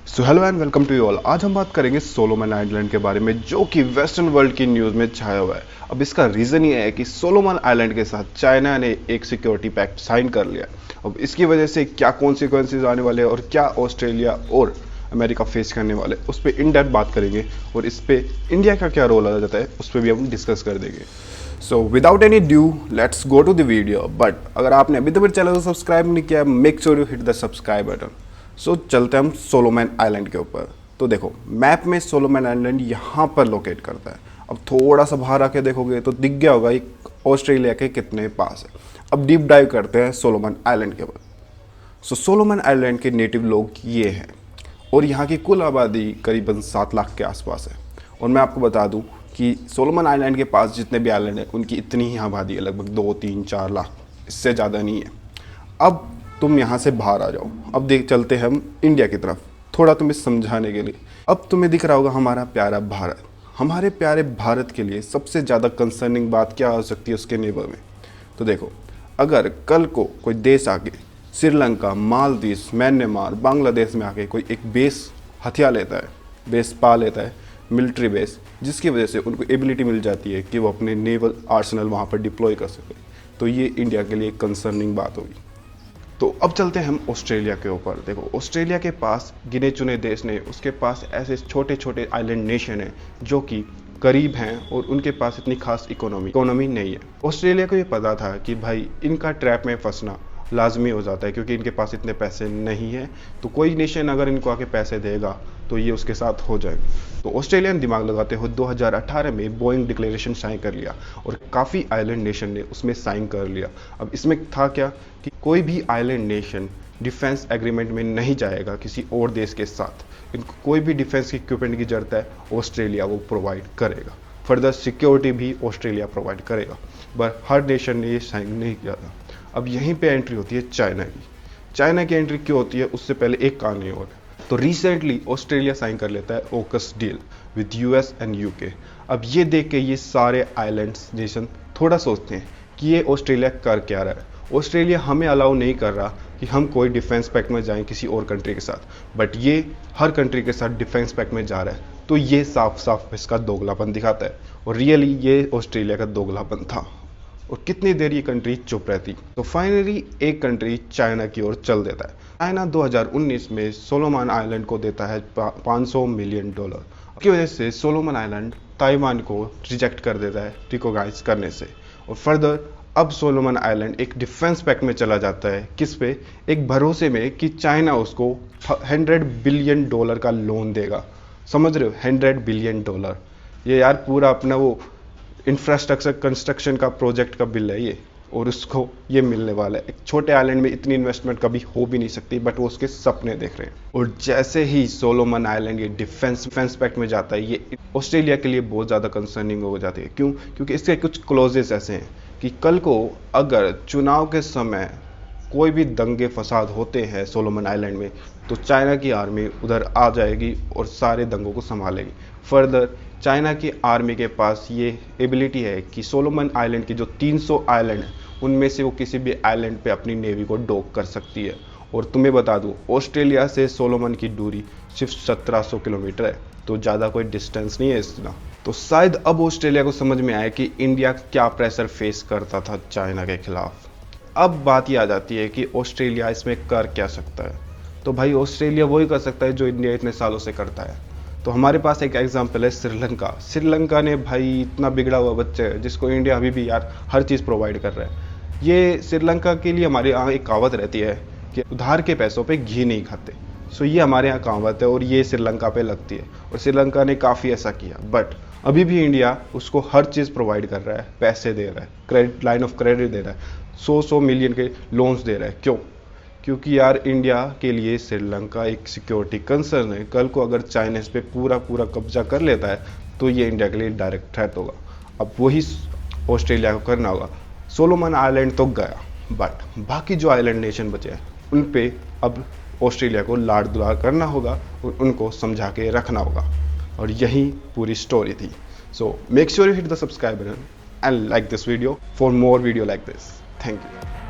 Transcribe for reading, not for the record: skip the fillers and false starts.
So hello and welcome to you all. आज हम बात करेंगे सोलोमन आइलैंड के बारे में, जो कि वेस्टर्न वर्ल्ड की न्यूज़ में छाया हुआ है। अब इसका रीज़न ये है कि सोलोमन आइलैंड के साथ चाइना ने एक सिक्योरिटी पैक्ट साइन कर लिया। अब इसकी वजह से क्या कॉन्सिक्वेंसेज आने वाले हैं और क्या ऑस्ट्रेलिया और अमेरिका फेस करने वाले, उस पर इन डेप्थ बात करेंगे। और इस पर इंडिया का क्या रोल आ जाता है, उस पर भी हम डिस्कस कर देंगे। So without any due let's go to the video. But अगर आपने अभी तक मेरे चैनल को सब्सक्राइब नहीं किया, make sure you hit the subscribe button. So चलते हैं हम सोलोमन आइलैंड के ऊपर। तो देखो मैप में सोलोमन आइलैंड यहाँ पर लोकेट करता है। अब थोड़ा सा बाहर आके देखोगे तो दिख गया होगा एक ऑस्ट्रेलिया के कितने पास है। अब डीप डाइव करते हैं सोलोमन आइलैंड के ऊपर। सो सोलोमन आइलैंड के नेटिव लोग ये हैं और यहाँ की कुल आबादी करीबन 7 लाख के आसपास है। और मैं आपको बता दूँ कि सोलोमन आइलैंड के पास जितने भी आइलैंड हैं उनकी इतनी ही आबादी है, लगभग 2-3-4 लाख, इससे ज़्यादा नहीं है। अब तुम यहाँ से बाहर आ जाओ। अब देख चलते हैं हम इंडिया की तरफ, थोड़ा तुम्हें समझाने के लिए। अब तुम्हें दिख रहा होगा हमारा प्यारा भारत। हमारे प्यारे भारत के लिए सबसे ज़्यादा कंसर्निंग बात क्या हो सकती है उसके नेबर में। तो देखो, अगर कल को कोई देश आके श्रीलंका, मालदीव, म्यांमार, बांग्लादेश में आके कोई एक बेस हथिया लेता है, बेस पा लेता है, मिलिट्री बेस, जिसकी वजह से उनको एबिलिटी मिल जाती है कि वो अपने नेवल आर्सेनल वहाँ पर डिप्लॉय कर सके, तो ये इंडिया के लिए एक कंसर्निंग बात होगी। तो अब चलते हैं हम ऑस्ट्रेलिया के ऊपर। देखो ऑस्ट्रेलिया के पास गिने चुने देश ने, उसके पास ऐसे छोटे छोटे आइलैंड नेशन हैं जो कि करीब हैं और उनके पास इतनी खास इकोनॉमी नहीं है। ऑस्ट्रेलिया को ये पता था कि भाई इनका ट्रैप में फंसना लाजमी हो जाता है, क्योंकि इनके पास इतने पैसे नहीं हैं। तो कोई नेशन अगर इनको आके पैसे देगा तो ये उसके साथ हो जाएगा। तो ऑस्ट्रेलिया ने दिमाग लगाते हुए 2018 में बोइंग डिक्लेरेशन साइन कर लिया और काफ़ी आइलैंड नेशन ने उसमें साइन कर लिया। अब इसमें था क्या कि कोई भी आइलैंड नेशन डिफेंस एग्रीमेंट में नहीं जाएगा किसी और देश के साथ। इनको कोई भी डिफेंस की इक्विपमेंट की जरूरत है, ऑस्ट्रेलिया वो प्रोवाइड करेगा। फर्दर सिक्योरिटी भी ऑस्ट्रेलिया प्रोवाइड करेगा। बट हर नेशन ने ये साइन नहीं किया था। अब यहीं पे एंट्री होती है चाइना की। चाइना की एंट्री क्यों होती है, उससे पहले एक कहानी और है। तो रिसेंटली ऑस्ट्रेलिया साइन कर लेता है ओकस deal with US and UK. अब ये देख के ये सारे आइलैंड्स नेशन थोड़ा सोचते हैं कि ये ऑस्ट्रेलिया कर क्या रहा है। ऑस्ट्रेलिया हमें अलाउ नहीं कर रहा कि हम कोई डिफेंस पैक्ट में जाएं किसी और कंट्री के साथ, बट ये हर कंट्री के साथ डिफेंस पैक्ट में जा रहा है। तो ये साफ साफ इसका दोगलापन दिखाता है और रियली ये ऑस्ट्रेलिया का दोगलापन था। और कितनी देर ये कंट्री चुप रहती। तो फाइनली एक कंट्री चाइना की ओर चल देता है। चाइना 2019 में सोलोमन आइलैंड को देता है $500 मिलियन। की वजह से सोलोमन आइलैंड ताइवान को रिजेक्ट कर देता है रिकॉग्नाइज करने से। और फर्दर अब सोलोमन आइलैंड एक डिफेंस पैक्ट में चला जाता है। किस पे? एक भरोसे में कि चाइना उसको $100 बिलियन का लोन देगा। समझ रहे हो, $100 बिलियन। ये यार पूरा अपना वो इंफ्रास्ट्रक्चर कंस्ट्रक्शन का प्रोजेक्ट का बिल है ये, और उसको ये मिलने वाला है। एक छोटे आइलैंड में इतनी इन्वेस्टमेंट कभी हो भी नहीं सकती, बट वो उसके सपने देख रहे हैं। और जैसे ही सोलोमन आइलैंड ये डिफेंस पैक्ट में जाता है, ये ऑस्ट्रेलिया के लिए बहुत ज़्यादा कंसर्निंग हो जाती है। क्यों? क्योंकि इसके कुछ क्लोजेस ऐसे हैं कि कल को अगर चुनाव के समय कोई भी दंगे फसाद होते हैं सोलोमन आइलैंड में, तो चाइना की आर्मी उधर आ जाएगी और सारे दंगों को संभालेगी। फर्दर चाइना की आर्मी के पास ये एबिलिटी है कि सोलोमन आइलैंड की जो 300 आइलैंड हैं उनमें से वो किसी भी आइलैंड पे अपनी नेवी को डॉक कर सकती है। और तुम्हें बता दूं, ऑस्ट्रेलिया से सोलोमन की दूरी सिर्फ 1700 किलोमीटर है, तो ज़्यादा कोई डिस्टेंस नहीं है इतना। तो शायद अब ऑस्ट्रेलिया को समझ में आया कि इंडिया क्या प्रेशर फेस करता था चाइना के खिलाफ। अब बात ये आ जाती है कि ऑस्ट्रेलिया इसमें कर क्या सकता है। तो भाई ऑस्ट्रेलिया वही कर सकता है जो इंडिया इतने सालों से करता है। तो हमारे पास एक एग्जांपल है श्रीलंका। श्रीलंका ने भाई इतना बिगड़ा हुआ बच्चा है जिसको इंडिया अभी भी यार हर चीज़ प्रोवाइड कर रहा है। ये श्रीलंका के लिए हमारे यहाँ एक कहावत रहती है कि उधार के पैसों पे घी नहीं खाते। सो ये हमारे यहाँ कहावत है और ये श्रीलंका पे लगती है, और श्रीलंका ने काफ़ी ऐसा किया। बट अभी भी इंडिया उसको हर चीज़ प्रोवाइड कर रहा है, पैसे दे रहा है, क्रेडिट, लाइन ऑफ क्रेडिट दे रहा है, 100 मिलियन के लोन्स दे रहा है। क्यों? क्योंकि यार इंडिया के लिए श्रीलंका एक सिक्योरिटी कंसर्न है। कल को अगर चाइना इस पे पूरा कब्जा कर लेता है तो ये इंडिया के लिए डायरेक्ट थ्रेट होगा। अब वही ऑस्ट्रेलिया को करना होगा। सोलोमन आइलैंड तो गया, बट बाकी जो आइलैंड नेशन बचे हैं उन पे अब ऑस्ट्रेलिया को लाड़ दुलार करना होगा और उनको समझा के रखना होगा। और यही पूरी स्टोरी थी। So make sure you hit the subscribe button and like this video for more video like this. Thank you.